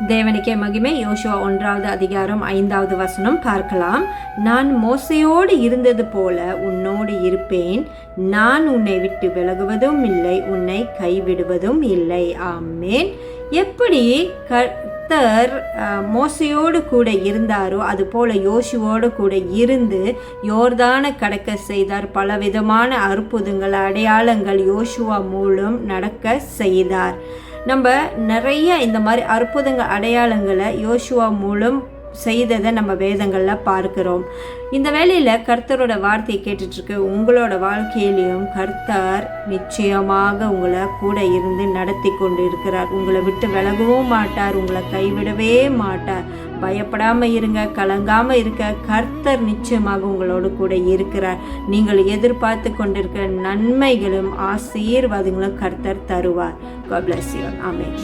தேவனுக்கே மகிமை. யோசுவா 1வது அதிகாரம் 5வது வசனம் பார்க்கலாம். நான் மோசையோடு இருந்தது போல உன்னோடு இருப்பேன், நான் உன்னை விட்டு விலகுவதும் இல்லை, உன்னை கைவிடுவதும் இல்லை. ஆமேன். எப்படி கர்த்தர் மோசையோடு கூட இருந்தாரோ அது போல யோசுவோடு கூட இருந்து யோர்தானை கடக்க செய்தார். பலவிதமான அற்புதங்கள் அடையாளங்கள் யோசுவா மூலம் நடக்க செய்தார். நம்ம நிறைய இந்த மாதிரி அற்புதங்கள் அடையாளங்களை யோசுவா மூலம் செய்ததை நம்ம வேதங்களில் பார்க்கிறோம். இந்த வேளையில் கர்த்தரோட வார்த்தையை கேட்டுட்ருக்கு உங்களோட வாழ்க்கையிலையும் கர்த்தர் நிச்சயமாக உங்களை கூட இருந்து நடத்தி கொண்டு இருக்கிறார். உங்களை விட்டு விலகவும் மாட்டார், உங்களை கைவிடவே மாட்டார். பயப்படாமல் இருங்க, கலங்காமல் இருக்க. கர்த்தர் நிச்சயமாக உங்களோடு கூட இருக்கிறார். நீங்கள் எதிர்பார்த்து கொண்டிருக்கிற நன்மைகளும் ஆசீர்வாதங்களும் கர்த்தர் தருவார். God bless you. Amen.